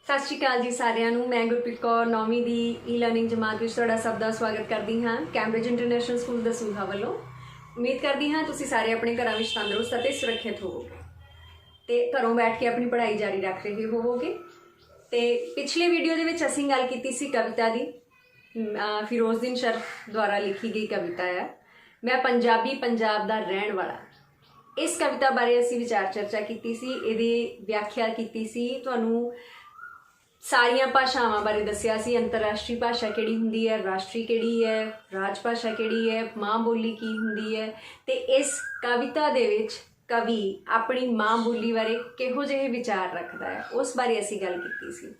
सत श्री अकाल जी सारिਆਂ ਨੂੰ। मैं गुरप्रीत कौर 9वीं ਦੀ ई-लर्निंग जमात ਵਿੱਚ ਤੁਹਾਡਾ ਸਭ ਦਾ ਸਵਾਗਤ ਕਰਦੀ ਹਾਂ ਕੈਂਬਰਿਜ ਇੰਟਰਨੈਸ਼ਨਲ ਸਕੂਲ ਦਸੂਹਾ ਵੱਲੋਂ। ਉਮੀਦ ਕਰਦੀ ਹਾਂ ਤੁਸੀਂ ਸਾਰੇ ਆਪਣੇ ਘਰਾਂ ਵਿੱਚ ਤੰਦਰੁਸਤ ਅਤੇ ਸੁਰੱਖਿਅਤ ਹੋਵੋਗੇ ਤੇ ਘਰੋਂ ਬੈਠ ਕੇ ਆਪਣੀ ਪੜ੍ਹਾਈ ਜਾਰੀ ਰੱਖ ਰਹੇ ਹੋਵੋਗੇ। ਤੇ ਪਿਛਲੇ ਵੀਡੀਓ ਦੇ ਵਿੱਚ ਅਸੀਂ ਗੱਲ ਕੀਤੀ ਸੀ ਕਵਿਤਾ ਦੀ। ਫਿਰੋਜ਼ਦੀਨ ਸ਼ਰਫ ਦੁਆਰਾ ਲਿਖੀ ਗਈ ਕਵਿਤਾ ਹੈ ਮੈਂ ਪੰਜਾਬੀ ਪੰਜਾਬ ਦਾ ਰਹਿਣ ਵਾਲਾ। इस कविता बारे असी विचार चर्चा की सी, इहदी व्याख्या की सी, तुहानूं सारियां भाषावां बारे दस्सिया सी। अंतरराष्ट्री भाषा किहड़ी हुंदी है, राष्ट्री किहड़ी है, राज भाषा किहड़ी है, माँ बोली की हुंदी है। ते इस कविता दे विच कवि अपनी माँ बोली बारे किहो जिहे विचार रखदा है उस बारे असी गल कीती सी।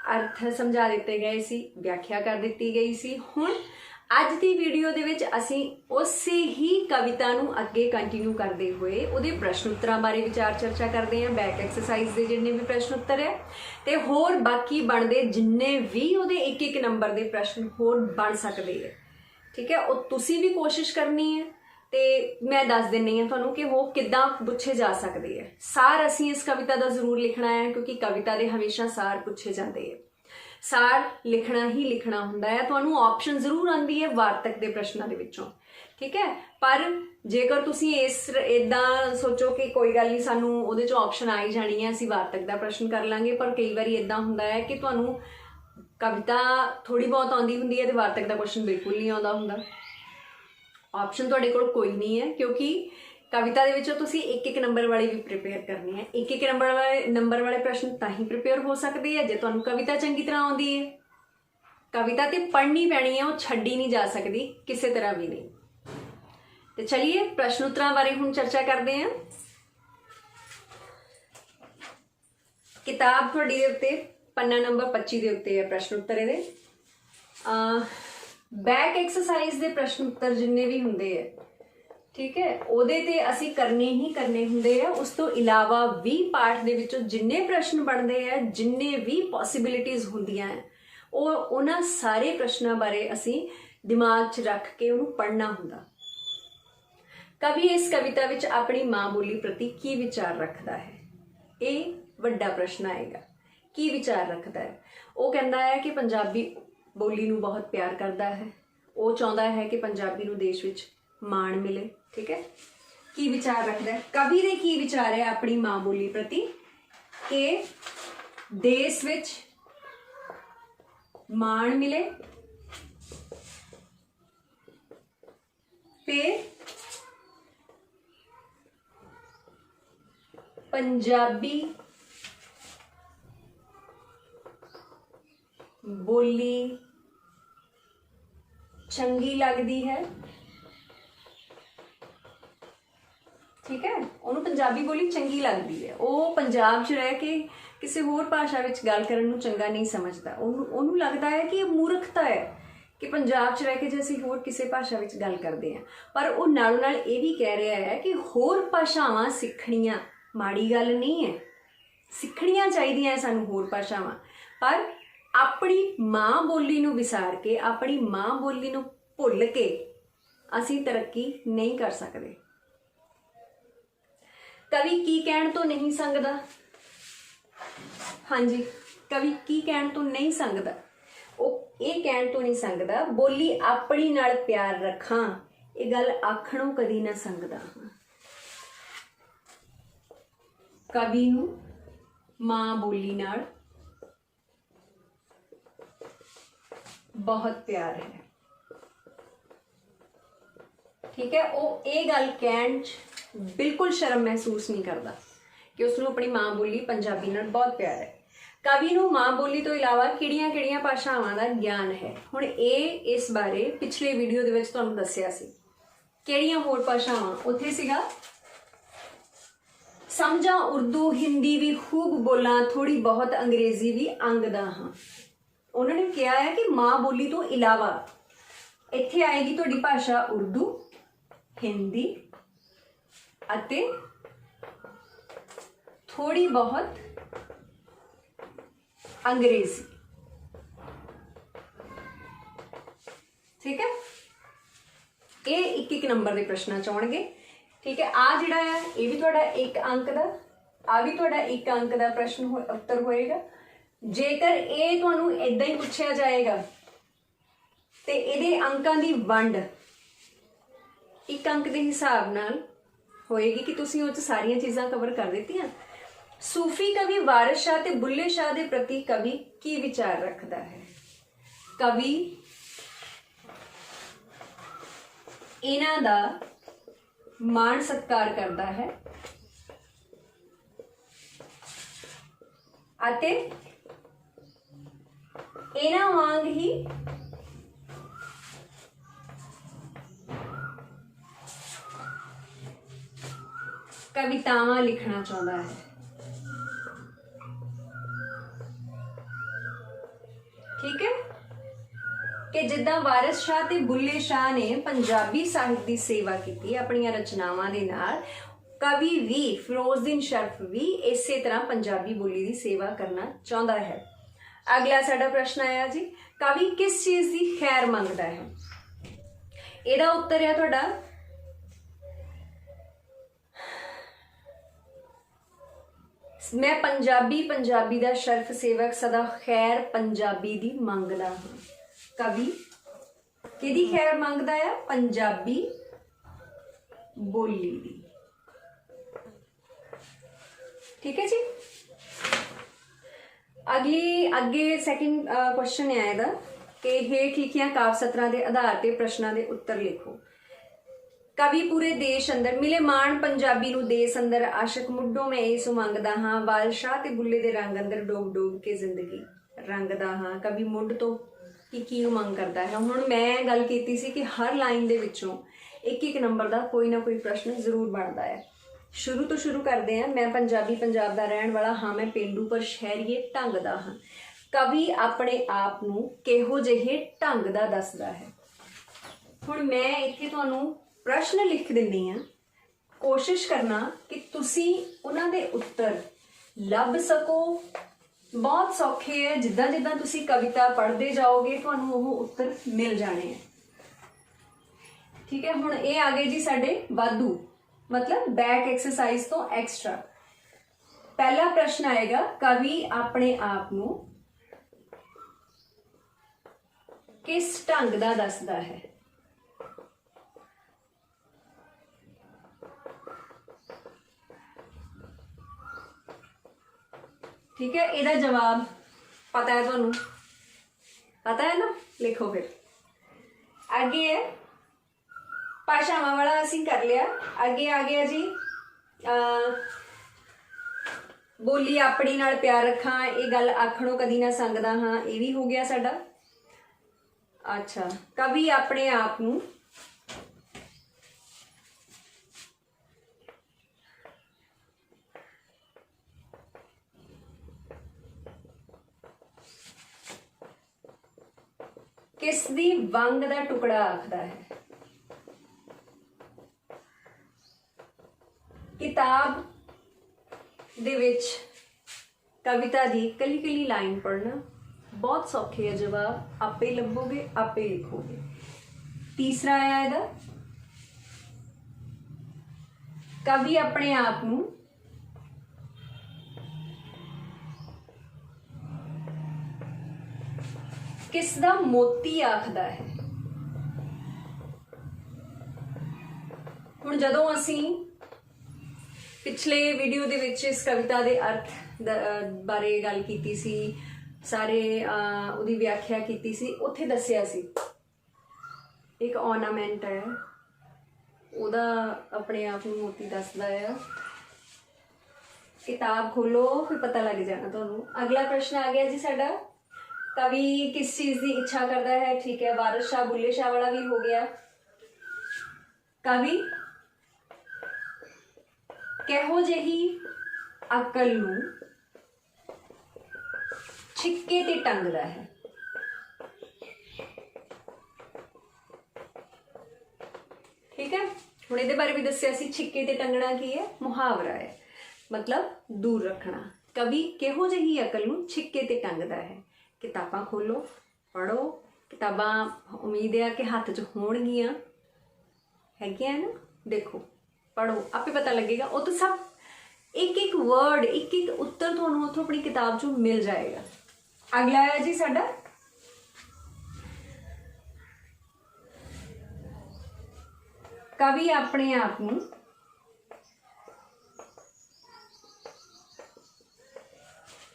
अर्थ समझा दिते गए सी, व्याख्या कर दित्ती गई सी। हुण ਅੱਜ ਦੀ ਵੀਡੀਓ ਦੇ ਵਿੱਚ ਅਸੀਂ ਉਸੇ ਹੀ ਕਵਿਤਾ ਨੂੰ ਅੱਗੇ ਕੰਟੀਨਿਊ ਕਰਦੇ ਹੋਏ ਉਹਦੇ ਪ੍ਰਸ਼ਨ ਉੱਤਰਾਂ ਬਾਰੇ ਵਿਚਾਰ ਚਰਚਾ ਕਰਦੇ ਹਾਂ। ਬੈਕ ਐਕਸਰਸਾਈਜ਼ ਦੇ ਜਿੰਨੇ ਵੀ ਪ੍ਰਸ਼ਨ ਉੱਤਰ ਹੈ ਤੇ ਹੋਰ ਬਾਕੀ ਬਣਦੇ ਜਿੰਨੇ ਵੀ ਉਹਦੇ ਇੱਕ ਇੱਕ ਨੰਬਰ ਦੇ ਪ੍ਰਸ਼ਨ ਹੋਰ ਬਣ ਸਕਦੇ ਹੈ, ਠੀਕ ਹੈ। ਉਹ ਤੁਸੀਂ ਵੀ ਕੋਸ਼ਿਸ਼ ਕਰਨੀ ਹੈ ਤੇ ਮੈਂ ਦੱਸ ਦਿੰਨੀ ਹਾਂ ਤੁਹਾਨੂੰ ਕਿ ਉਹ ਕਿੱਦਾਂ ਪੁੱਛੇ ਜਾ ਸਕਦੇ ਹੈ। ਸਾਰ ਅਸੀਂ ਇਸ ਕਵਿਤਾ ਦਾ ਜ਼ਰੂਰ ਲਿਖਣਾ ਹੈ ਕਿਉਂਕਿ ਕਵਿਤਾ ਦੇ ਹਮੇਸ਼ਾ ਸਾਰ ਪੁੱਛੇ ਜਾਂਦੇ ਹੈ। सार लिखना ही लिखना हुंदा है। तुहानूं ऑप्शन जरूर आती है वार्तक के प्रश्नों के विचों, ठीक है। पर जेकर तुसीं इस इदां सोचो कि कोई गल नहीं सानूं उहदे चों ऑप्शन आ ही जानी है, असीं वार्तक का प्रश्न कर लांगे। पर कई बार इदां हुंदा है कि तुहानूं कविता थोड़ी बहुत आउंदी हुंदी है ते वार्तक का क्वेश्चन बिल्कुल नहीं आउंदा हुंदा। ऑप्शन तुहाडे कोल कोई नहीं है क्योंकि कविता ਦੇ ਵਿੱਚੋਂ ਤੁਸੀਂ ਇੱਕ ਇੱਕ ਨੰਬਰ ਵਾਲੀ ਵੀ ਪ੍ਰਿਪੇਅਰ ਕਰਨੀ ਹੈ। ਇੱਕ ਇੱਕ ਨੰਬਰ ਵਾਲੇ ਪ੍ਰਸ਼ਨ ਤਾਂ ਹੀ ਪ੍ਰਿਪੇਅਰ ਹੋ ਸਕਦੇ ਹੈ ਜੇ ਤੁਹਾਨੂੰ ਕਵਿਤਾ ਚੰਗੀ ਤਰ੍ਹਾਂ ਆਉਂਦੀ ਹੈ। ਕਵਿਤਾ ਤੇ ਪੜ੍ਹਨੀ ਪੈਣੀ ਹੈ, ਉਹ ਛੱਡੀ ਨਹੀਂ ਜਾ ਸਕਦੀ ਕਿਸੇ ਤਰ੍ਹਾਂ ਵੀ ਨਹੀਂ। ਤੇ ਚਲਿਏ ਪ੍ਰਸ਼ਨ ਉੱਤਰਾਂ ਬਾਰੇ ਹੁਣ ਚਰਚਾ ਕਰਦੇ ਹਾਂ। ਕਿਤਾਬ ਤੁਹਾਡੀ ਦੇ ਉੱਤੇ ਪੰਨਾ ਨੰਬਰ 25 ਦੇ ਉੱਤੇ ਹੈ ਪ੍ਰਸ਼ਨ ਉੱਤਰ ਇਹਦੇ। ਬੈਕ ਐਕਸਰਸਾਈਜ਼ ਦੇ ਪ੍ਰਸ਼ਨ ਉੱਤਰ ਜਿੰਨੇ ਵੀ ਹੁੰਦੇ ਹੈ, ठीक है, ਉਹਦੇ ਤੇ ਅਸੀਂ ਕਰਨੇ ਹੀ ਕਰਨੇ ਹੁੰਦੇ ਆ। ਉਸ ਤੋਂ ਇਲਾਵਾ ਵੀ ਪਾਠ ਦੇ ਵਿੱਚੋਂ ਜਿੰਨੇ ਪ੍ਰਸ਼ਨ ਬਣਦੇ ਆ, ਜਿੰਨੇ ਵੀ ਪੋਸੀਬਿਲਿਟੀਜ਼ ਹੁੰਦੀਆਂ ਹੈ, ਉਹ ਉਹਨਾਂ ਸਾਰੇ ਪ੍ਰਸ਼ਨਾਂ ਬਾਰੇ ਅਸੀਂ ਦਿਮਾਗ 'ਚ ਰੱਖ ਕੇ ਉਹਨੂੰ ਪੜ੍ਹਨਾ ਹੁੰਦਾ। ਕਵੀ ਇਸ ਕਵਿਤਾ ਵਿੱਚ ਆਪਣੀ ਮਾਂ ਬੋਲੀ ਪ੍ਰਤੀ ਕੀ ਵਿਚਾਰ ਰੱਖਦਾ ਹੈ? ਇਹ ਵੱਡਾ ਪ੍ਰਸ਼ਨ ਆਏਗਾ। ਕੀ ਵਿਚਾਰ ਰੱਖਦਾ ਹੈ? ਉਹ ਕਹਿੰਦਾ ਹੈ ਕਿ ਪੰਜਾਬੀ ਬੋਲੀ ਨੂੰ ਬਹੁਤ ਪਿਆਰ ਕਰਦਾ ਹੈ। ਉਹ ਚਾਹੁੰਦਾ ਹੈ ਕਿ ਪੰਜਾਬੀ ਨੂੰ ਦੇਸ਼ ਵਿੱਚ ਮਾਣ ਮਿਲੇ, ठीक है। की विचार रखता है कवि ने? की विचार है अपनी मां बोली प्रति के देश विच मान मिले ते पंजाबी बोली चंगी लगती है, ठीक है। ਉਹਨੂੰ ਪੰਜਾਬੀ ਬੋਲੀ ਚੰਗੀ ਲੱਗਦੀ ਹੈ। ਉਹ ਪੰਜਾਬ 'ਚ ਰਹਿ ਕੇ ਕਿਸੇ ਹੋਰ ਭਾਸ਼ਾ ਵਿੱਚ ਗੱਲ ਕਰਨ ਨੂੰ ਚੰਗਾ ਨਹੀਂ ਸਮਝਦਾ। ਉਹਨੂੰ ਲੱਗਦਾ ਹੈ ਕਿ ਇਹ ਮੂਰਖਤਾ ਹੈ ਕਿ ਪੰਜਾਬ 'ਚ ਰਹਿ ਕੇ ਜੇ ਅਸੀਂ ਹੋਰ ਕਿਸੇ ਭਾਸ਼ਾ ਵਿੱਚ ਗੱਲ ਕਰਦੇ ਹਾਂ। ਪਰ ਉਹ ਨਾਲੋਂ ਨਾਲ ਇਹ ਵੀ ਕਹਿ ਰਿਹਾ ਹੈ ਕਿ ਹੋਰ ਭਾਸ਼ਾਵਾਂ ਸਿੱਖਣੀਆਂ ਮਾੜੀ ਗੱਲ ਨਹੀਂ ਹੈ, ਸਿੱਖਣੀਆਂ ਚਾਹੀਦੀਆਂ ਸਾਨੂੰ ਹੋਰ ਭਾਸ਼ਾਵਾਂ। ਪਰ ਆਪਣੀ ਮਾਂ ਬੋਲੀ ਨੂੰ ਵਿਸਾਰ ਕੇ, ਆਪਣੀ ਮਾਂ ਬੋਲੀ ਨੂੰ ਭੁੱਲ ਕੇ ਅਸੀਂ ਤਰੱਕੀ ਨਹੀਂ ਕਰ ਸਕਦੇ। कवि की कहण तो नहीं संगदा? हाँ जी, कवि की कहण तो नहीं संगदा। ਉਹ ਇਹ ਕਹਿਣ ਤੋਂ ਨਹੀਂ ਸੰਗਦਾ ਬੋਲੀ ਆਪਣੀ ਨਾਲ ਪਿਆਰ ਰੱਖਾਂ, ਇਹ ਗੱਲ ਆਖਣੋਂ ਕਦੀ ਨਾ ਸੰਗਦਾ। ਕਵੀ ਨੂੰ ਮਾਂ ਬੋਲੀ ਨਾਲ ਬਹੁਤ ਪਿਆਰ ਹੈ, ठीक है। ਉਹ ਇਹ ਗੱਲ ਕਹਿਣ 'ਚ बिल्कुल शर्म महसूस नहीं करता कि उसनूं अपनी माँ बोली पंजाबी नाल बहुत प्यार है। कवि नूं माँ बोली तो इलावा किहड़ियां भाषावां दा ज्ञान है। हुण ਇਹ इस बारे पिछले वीडियो दे विच तुहानूं दस्सिया सी किहड़ियां होर भाषावां उत्थे सीगा। समझां उर्दू हिंदी भी खूब बोलां, थोड़ी बहुत अंग्रेजी भी अंगदा हाँ। उन्होंने कहा है कि माँ बोली तो इलावा इत्थे आएगी तुहाडी भाषा उर्दू, हिंदी ਅਤੇ थोड़ी बहुत अंग्रेजी, ठीक है। ये एक एक नंबर के प्रश्न च आउणगे, ठीक है। आ जिहड़ा है ये भी तुहाडा 1 अंक का, आ भी तुहाडा 1 अंक का प्रश्न उत्तर होएगा। जेकर ये तुहानू इदां ही पूछा जाएगा तो ये अंकों की वंड एक अंक के हिसाब नाल होएगी कि तुसीं उह च सारियां चीज़ां कवर कर दित्तियां। सूफी कवि वारिस शाह ते बुल्ले शाह के प्रति कवि की विचार रखता है? कवि इन्हां दा मान सत्कार करता है अते इन्हां वांग ही कवितावां लिखना चाहता है। ठीक है कि जिद्दां वारिस शाह ते बुल्ले शाह ने पंजाबी साहित्य की सेवा की अपनी रचनावां दे नाल, कवि भी फिरोजदीन शर्फ भी इसे तरह पंजाबी बोली की सेवा करना चाहता है। अगला साडा प्रश्न आया जी, कवि किस चीज़ की खैर मंगता है? इहदा उत्तर है तुहाडा मैं पंजाबी दा शर्फ सेवक सदा खैर पंजाबी दी मंगदा हाँ। कवि किहदी खैर मंगदा है? पंजाबी बोली दी। ठीक है जी। अगे सैकेंड क्वेश्चन है इहदा कि हेठ लिखिया काव्य सतरां दे आधार ते प्रश्नां दे उत्तर लिखो। कवि पूरे देश अंदर मिले मान पंजाबी नूं देश अंदर आशिक मुड्ढों मैं इस मंगदा हाँ, वारिस शाह ते बुल्ले दे रंग अंदर डोब डोब के जिंदगी रंगदा हाँ। कवि मुੱਢ तो की उमंग करता है। हुण मैं गल कीती सी कि हर लाइन दे विचों एक एक नंबर का कोई ना कोई प्रश्न जरूर बनता है। शुरू तो शुरू करते हैं। मैं पंजाबी पंजाब का रहने वाला हाँ, मैं पेंडू पर शहरीए ढंग का हाँ। कवि अपने आप नूं किहो जिहे ढंग का दसदा है। हुण मैं इत्थे तुहानूं प्रश्न लिख दिंदी हाँ, कोशिश करना कि तुसी उन्हां दे उत्तर लभ सको। बहुत सौखे है, जिद्दां जिद्दां तुसी कविता पढ़ते जाओगे तुहानूं ओह उत्तर मिल जाने हैं। ठीक है, हुण ये आ गए जी साडे वाधू, मतलब बैक एक्सरसाइज तो एक्स्ट्रा। पहला प्रश्न आएगा, कवि अपने आप नूं किस ढंग दा दसदा है? ठीक है, ਇਹਦਾ जवाब पता है ਤੁਹਾਨੂੰ? पता है ना? लिखो फिर। आगे है भाषावां वाला असीं कर लिया। आगे आ गया जी बोली अपनी नाल प्यार रखा, ये गल आखणों कदी ना संगदा हाँ, ये भी हो गया साडा। अच्छा, कवि अपने आप नूं किस दी वंग दा टुकड़ा आखदा है? किताब दे विच कविता दी कली कली लाइन पढ़ना बहुत सौखे है। जवाब आपे लभोगे, आपे लिखोगे। तीसरा आया इहदा, कवि अपने आप नूं किस दा मोती आखदा है? हुण जदों असीं पिछले वीडियो दे विच इस कविता दे अर्थ बारे गल कीती सी, सारे उहदी व्याख्या कीती सी, उत्थे दस्सिया सी एक ऑर्नामेंट है उहदा अपने आप नूं मोती दसदा है। किताब खोलो फिर पता लग जाना तुहानूं। अगला प्रश्न आ गया जी साडा, कवि किस चीज की इच्छा करता है? ठीक है, वारिस शाह बुल्ले शाह वाला भी हो गया। कवि किहो जिही अकल नूं छिक्के ते टंगदा है? ठीक है, हुण इहदे बारे भी दस्सिया सी। छिक्के ते टंगना की है? मुहावरा है, मतलब दूर रखना। कवि किहो जिही अकल नूं छिक्के ते टंगदा है? किताबां खोलो, पढ़ो। किताबां उम्मीद है कि हाथ च होणगियां, हैगियां ना? देखो, पढ़ो, आपे पता लगेगा। वो तो सब एक एक वर्ड, एक एक उत्तर तुहानूं उत्थों अपनी किताब चों मिल जाएगा। अगला है जी साडा कवि अपने आप नूं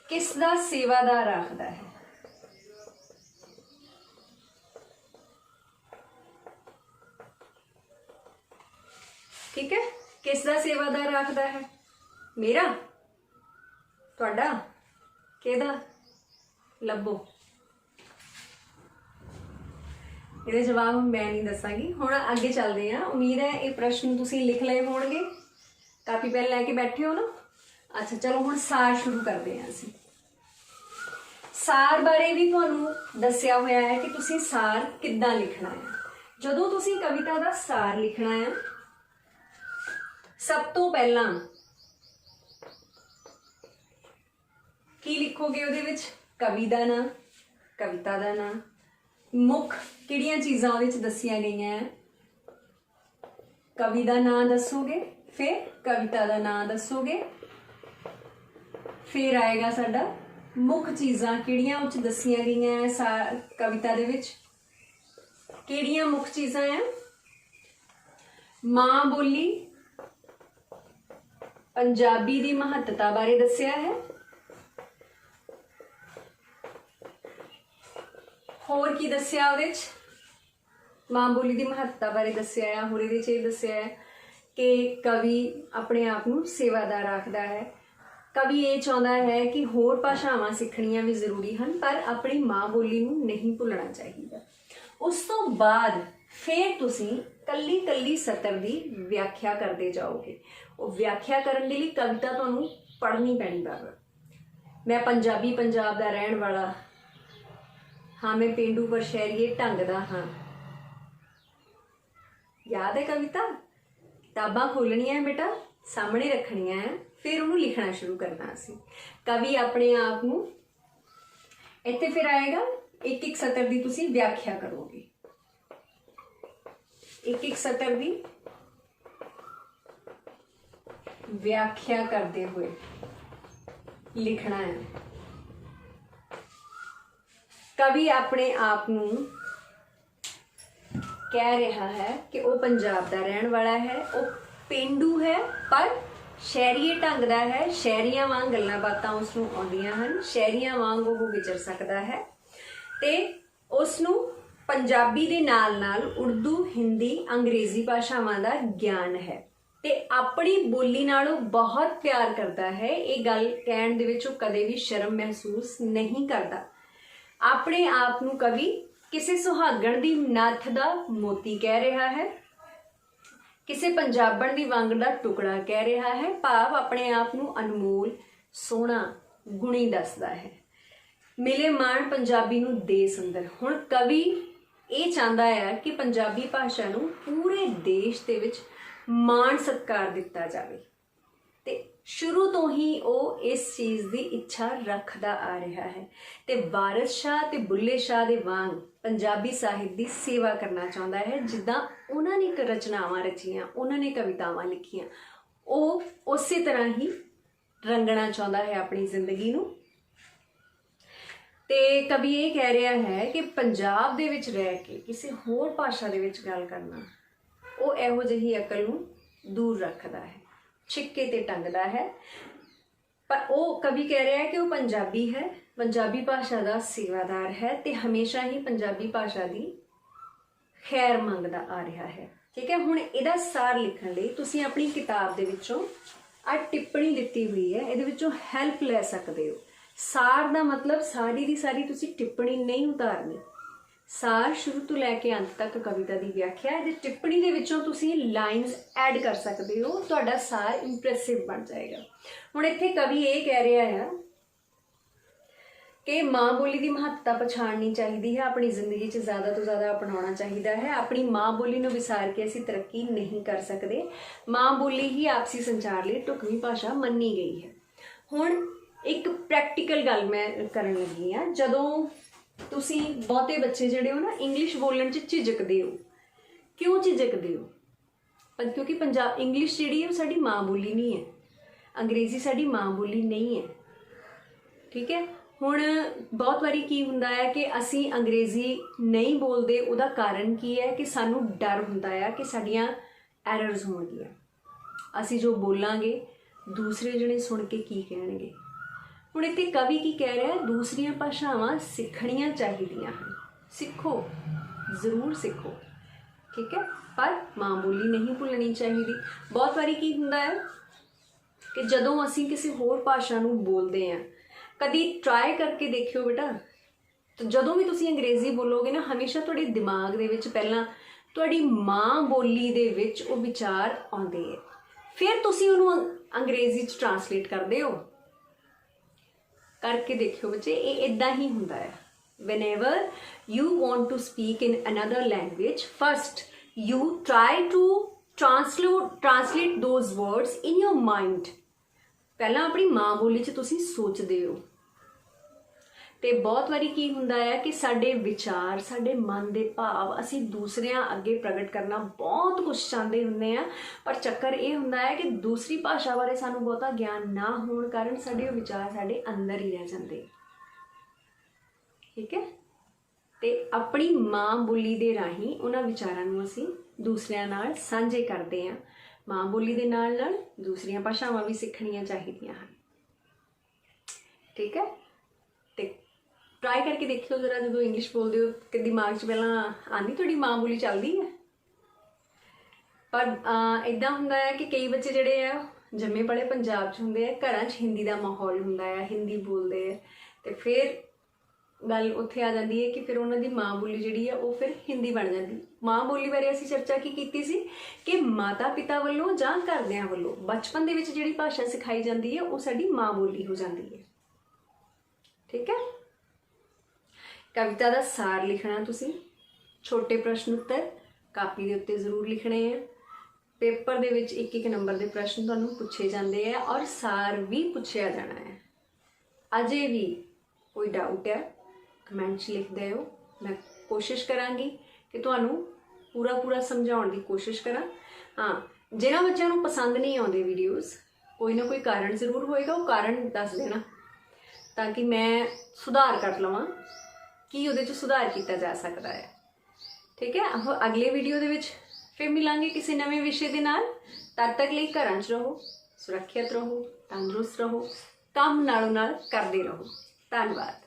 किस दा सेवादार आखदा है। ठीक है, किस दा सेवादार आखदा है? मेरा, तुहाडा, किहदा? लभो। ਇਹਦੇ जवाब मैं नहीं दसांगी। हुण अगे चलते हैं। उम्मीद है ये प्रश्न तुसीं लिख लए होणगे, कापी पैन लैके बैठे हो ना। अच्छा चलो हुण सार शुरू करते हैं। असीं सार बारे भी तुहानूं दस्सिया होया है कि तुसीं सार किद्दां लिखना है। जदों तुसीं कविता दा सार लिखना है, सब तो पहलां की लिखोगे? उहदे विच कवि दा नां, कविता दा नां, मुख किहड़ियां चीज़ां उहदे च दस्सियां गईयां हैं, कवि दा नां दसोगे, फिर कविता दा नां दसोगे, फिर आएगा साडा मुख चीज़ां किहड़ियां उह च दस्सियां गईयां हैं कविता दे विच, किहड़ियां मुख चीज़ां हैं? मां बोली पंजाबी दी महत्ता बारे दस्सिया है। होर की दस्सिया उहदे च? मां बोली दी महत्ता बारे दस्सिया है। होर इहदे च इह दस्सिया है कि कवि अपने आप नूं सेवादार आखदा है। कवि ये चाहुंदा है कि होर भाषावां सिੱਖਣੀਆਂ भी जरूरी हैं, पर अपनी मां बोली नूं नहीं भुल्लना चाहिए। उस तो बाद फिर तुसीं कल्ली कल्ली सतर की व्याख्या करते जाओगे। वो व्याख्या करने के लिए कविता तुहानूं पढ़नी पैनी बार। मैं पंजाबी पंजाब का रहन वाला हाँ, मैं पेंडू पर शहरीए ढंग दा हाँ। याद है कविता? किताबां खोलनियां बेटा, सामने रखनियां है, फिर उन्होंने लिखना शुरू करना। असी कवि अपने आप नूं इत्थे फिर आएगा एक एक सतर की तुसीं व्याख्या करोगे। एक एक सतर की व्याख्या करते हुए लिखना है। कवि अपने आप नूं कह रहा है कि वह पंजाब का रहन वाला है, वो पेंडू है पर शहरीए ढंग का है। शहरियां वांग गल्लां बातां उसनूं आउंदियां हन, शहरियां वांग वो विचर सकता है ते उसनूं पंजाबी दे नाल नाल उर्दू, हिंदी, अंग्रेजी भाषावां दा ज्ञान है ते अपनी बोली नालों बहुत प्यार करता है। ये गल कहण दे विच कदे भी शर्म महसूस नहीं करता। अपने आप नूं कवि किसी सुहागण दी नथ दा मोती कह रहा है, किसी पंजाबण दी वंग दा टुकड़ा कह रहा है। भाव अपने आप नूं अनमोल, सोहना, गुणी दसदा है। मिले मान पंजाबी नूं देस अंदर। हुण कवि ये चाहता है कि पंजाबी भाषा नूं पूरे देश दे विच मान सत्कार दिता जाए ते शुरू तो ही वो इस चीज़ की इच्छा रखता आ रहा है ते वारिस शाह ते बुल्ले शाह दे वांग पंजाबी साहित्य की सेवा करना चाहता है। जिद्दां उन्होंने रचनावां रचियां, उन्होंने कवितावां लिखियां, वो उस तरह ही रंगना चाहता है अपनी जिंदगी नूं। ते कवि ये कह रहा है कि पंजाब दे विच रह के किसी होर भाषा दे विच गल करना वो इहो जिही अकल नूं दूर रखता है, छिक्के ते टंगदा है। पर वो कवि कह रहा है कि वो पंजाबी है, पंजाबी भाषा का सेवादार है ते हमेशा ही पंजाबी भाषा की खैर मंगदा आ रहा है। ठीक है, हुण इहदा सार लिखण लई तुसीं अपनी किताब दे विचों आ टिप्पणी दित्ती हुई है, इहदे विचों हैल्प लै सकदे हो। सार दा मतलब सारी दी सारी तुसीं टिप्पणी नहीं उतारनी। सार शुरू तो लैके अंत तक कविता की व्याख्या है। टिप्पणी के विचों तुसीं लाइन्स ऐड कर सकते हो, तुहाडा सार इंप्रैसिव बन जाएगा। हुण इत्थे कवि ये कह रहा है कि माँ बोली की महत्ता पछाणनी चाहिए है, अपनी जिंदगी च ज़्यादा तो ज़्यादा अपनाना चाहिए है। अपनी माँ बोली नूं विसार के असीं तरक्की नहीं कर सकते। माँ बोली ही आपसी संचार लिए ढुकवीं भाषा मन्नी गई है। हुण एक प्रैक्टिकल गल मैं करन लगी हाँ। जदों तुसीं बहुते बच्चे जिहड़े हो ना इंग्लिश बोलण च झिझकदे हो, क्यों झिझकदे हो? क्योंकि पंजाब इंग्लिश जिहड़ी है वो साडी माँ बोली नहीं है, अंग्रेज़ी साडी माँ बोली नहीं है। ठीक है, ਹੁਣ ਬਹੁਤ ਵਾਰੀ ਕੀ ਹੁੰਦਾ ਹੈ ਕਿ ਅਸੀਂ ਅੰਗਰੇਜ਼ੀ ਨਹੀਂ ਬੋਲਦੇ, ਉਹਦਾ ਕਾਰਨ ਕੀ ਹੈ ਕਿ ਸਾਨੂੰ ਡਰ ਹੁੰਦਾ ਹੈ ਕਿ ਸਾਡੀਆਂ ਐਰਰਸ ਹੋਣਗੀਆਂ, ਅਸੀਂ ਜੋ ਬੋਲਾਂਗੇ ਦੂਸਰੇ ਜਣੇ ਸੁਣ ਕੇ ਕੀ ਕਹਿਣਗੇ। ਹੁਣ ਇੱਥੇ ਕਵੀ ਕੀ ਕਹਿ ਰਿਹਾ, ਦੂਸਰੀਆਂ ਭਾਸ਼ਾਵਾਂ ਸਿੱਖਣੀਆਂ ਚਾਹੀਦੀਆਂ ਹਨ। ਸਿੱਖੋ, ਜ਼ਰੂਰ ਸਿੱਖੋ, ਠੀਕ ਹੈ, ਪਰ ਮਾਂ ਬੋਲੀ ਨਹੀਂ ਭੁੱਲਣੀ ਚਾਹੀਦੀ। ਬਹੁਤ ਵਾਰੀ ਕੀ ਹੁੰਦਾ ਹੈ ਕਿ ਜਦੋਂ ਅਸੀਂ ਕਿਸੇ ਹੋਰ ਭਾਸ਼ਾ ਨੂੰ ਬੋਲਦੇ ਹਾਂ, ਕਦੀ ਟਰਾਈ ਕਰਕੇ ਦੇਖਿਓ ਬੇਟਾ, ਤਾਂ ਜਦੋਂ ਵੀ ਤੁਸੀਂ ਅੰਗਰੇਜ਼ੀ ਬੋਲੋਗੇ ਨਾ, ਹਮੇਸ਼ਾ ਤੁਹਾਡੇ ਦਿਮਾਗ ਦੇ ਵਿੱਚ ਪਹਿਲਾਂ ਤੁਹਾਡੀ ਮਾਂ ਬੋਲੀ ਦੇ ਵਿੱਚ ਉਹ ਵਿਚਾਰ ਆਉਂਦੇ ਹੈ, ਫਿਰ ਤੁਸੀਂ ਉਹਨੂੰ ਅੰਗਰੇਜ਼ੀ 'ਚ ਟਰਾਂਸਲੇਟ ਕਰਦੇ ਹੋ। ਕਰਕੇ ਦੇਖਿਓ ਬੱਚੇ, ਇਹ ਇੱਦਾਂ ਹੀ ਹੁੰਦਾ ਹੈ। whenever you want to speak in another language, first you try to translate those words in your mind। ਪਹਿਲਾਂ ਆਪਣੀ ਮਾਂ ਬੋਲੀ 'ਚ ਤੁਸੀਂ ਸੋਚਦੇ ਹੋ। ਤੇ ਬਹੁਤ ਵਾਰੀ ਕੀ ਹੁੰਦਾ ਹੈ ਕਿ ਸਾਡੇ ਵਿਚਾਰ, ਸਾਡੇ ਮਨ ਦੇ ਭਾਵ ਅਸੀਂ ਦੂਸਰਿਆਂ ਅੱਗੇ ਪ੍ਰਗਟ ਕਰਨਾ ਬਹੁਤ ਕੁਝ ਚਾਹੁੰਦੇ ਹੁੰਦੇ ਆ, ਪਰ ਚੱਕਰ ਇਹ ਹੁੰਦਾ ਹੈ ਕਿ ਦੂਸਰੀ ਭਾਸ਼ਾ ਬਾਰੇ ਸਾਨੂੰ ਬਹੁਤਾ ਗਿਆਨ ਨਾ ਹੋਣ ਕਾਰਨ ਸਾਡੇ ਉਹ ਵਿਚਾਰ ਸਾਡੇ ਅੰਦਰ ਹੀ ਰਹਿ ਜਾਂਦੇ, ਠੀਕ ਹੈ। ਤੇ ਆਪਣੀ ਮਾਂ ਬੋਲੀ ਦੇ ਰਾਹੀਂ ਉਹਨਾਂ ਵਿਚਾਰਾਂ ਨੂੰ ਅਸੀਂ ਦੂਸਰਿਆਂ ਨਾਲ ਸਾਂਝੇ ਕਰਦੇ ਹਾਂ। ਮਾਂ ਬੋਲੀ ਦੇ ਨਾਲ ਨਾਲ ਦੂਸਰੀਆਂ ਭਾਸ਼ਾਵਾਂ ਵੀ ਸਿੱਖਣੀਆਂ ਚਾਹੀਦੀਆਂ ਹਨ, ਠੀਕ ਹੈ। ਤੇ ਟਰਾਈ ਕਰਕੇ ਦੇਖਿਓ ਜ਼ਰਾ, ਜਦੋਂ ਇੰਗਲਿਸ਼ ਬੋਲਦੇ ਹੋ ਕਿ ਦਿਮਾਗ 'ਚ ਪਹਿਲਾਂ ਆਉਂਦੀ ਤੁਹਾਡੀ ਮਾਂ ਬੋਲੀ ਚੱਲਦੀ ਹੈ। ਪਰ ਇੱਦਾਂ ਹੁੰਦਾ ਹੈ ਕਿ ਕਈ ਬੱਚੇ ਜਿਹੜੇ ਆ ਜੰਮੇ ਪਲੇ ਪੰਜਾਬ 'ਚ ਹੁੰਦੇ ਆ, ਘਰਾਂ 'ਚ ਹਿੰਦੀ ਦਾ ਮਾਹੌਲ ਹੁੰਦਾ ਹੈ, ਹਿੰਦੀ ਬੋਲਦੇ ਆ, ਤੇ ਫਿਰ ਗੱਲ ਉੱਥੇ ਆ ਜਾਂਦੀ ਹੈ ਕਿ ਫਿਰ ਉਹਨਾਂ ਦੀ ਮਾਂ ਬੋਲੀ ਜਿਹੜੀ ਆ ਉਹ ਫਿਰ ਹਿੰਦੀ ਬਣ ਜਾਂਦੀ। ਮਾਂ ਬੋਲੀ ਬਾਰੇ ਅਸੀਂ ਚਰਚਾ ਕੀ ਕੀਤੀ ਸੀ ਕਿ ਮਾਤਾ ਪਿਤਾ ਵੱਲੋਂ ਜਾਂ ਘਰਦਿਆਂ ਵੱਲੋਂ ਬਚਪਨ ਦੇ ਵਿੱਚ ਜਿਹੜੀ ਭਾਸ਼ਾ ਸਿਖਾਈ ਜਾਂਦੀ ਹੈ ਉਹ ਸਾਡੀ ਮਾਂ ਬੋਲੀ ਹੋ ਜਾਂਦੀ ਹੈ, ਠੀਕ ਹੈ। ਕਵਿਤਾ ਦਾ ਸਾਰ ਲਿਖਣਾ ਤੁਸੀਂ, ਛੋਟੇ ਪ੍ਰਸ਼ਨ ਉੱਤਰ ਕਾਪੀ ਦੇ ਉੱਤੇ ਜ਼ਰੂਰ ਲਿਖਣੇ ਆ। ਪੇਪਰ ਦੇ ਵਿੱਚ 1-1 ਨੰਬਰ ਦੇ ਪ੍ਰਸ਼ਨ ਤੁਹਾਨੂੰ ਪੁੱਛੇ ਜਾਂਦੇ ਆ ਔਰ ਸਾਰ ਵੀ ਪੁੱਛਿਆ ਜਾਣਾ ਹੈ। ਅਜੇ ਵੀ ਕੋਈ ਡਾਊਟ ਹੈ ਕਮੈਂਟ 'ਚ ਲਿਖ ਦਿਓ, ਮੈਂ ਕੋਸ਼ਿਸ਼ ਕਰਾਂਗੀ ਕਿ ਤੁਹਾਨੂੰ ਪੂਰਾ ਸਮਝਾਉਣ ਦੀ ਕੋਸ਼ਿਸ਼ ਕਰਾਂ। ਹਾਂ, ਜਿਹਨਾਂ ਬੱਚਿਆਂ ਨੂੰ ਪਸੰਦ ਨਹੀਂ ਆਉਂਦੇ ਵੀਡੀਓਜ਼, ਕੋਈ ਨਾ ਕੋਈ ਕਾਰਨ ਜ਼ਰੂਰ ਹੋਏਗਾ, ਉਹ ਕਾਰਨ ਦੱਸ ਦੇਣਾ ਤਾਂ ਕਿ ਮੈਂ ਸੁਧਾਰ ਕਰ ਲਵਾਂ ਕਿ ਉਹਦੇ 'ਚ ਸੁਧਾਰ ਕੀਤਾ ਜਾ ਸਕਦਾ ਹੈ, ਠੀਕ ਹੈ। ਅਗਲੇ ਵੀਡੀਓ ਦੇ ਵਿੱਚ ਫਿਰ ਮਿਲਾਂਗੇ ਕਿਸੇ ਨਵੇਂ ਵਿਸ਼ੇ ਦੇ ਨਾਲ। ਤਦ ਤੱਕ ਲਈ ਘਰਾਂ 'ਚ ਰਹੋ, ਸੁਰੱਖਿਅਤ ਰਹੋ, ਤੰਦਰੁਸਤ ਰਹੋ, ਕੰਮ ਨਾਲੋਂ ਨਾਲ ਕਰਦੇ ਰਹੋ। ਧੰਨਵਾਦ।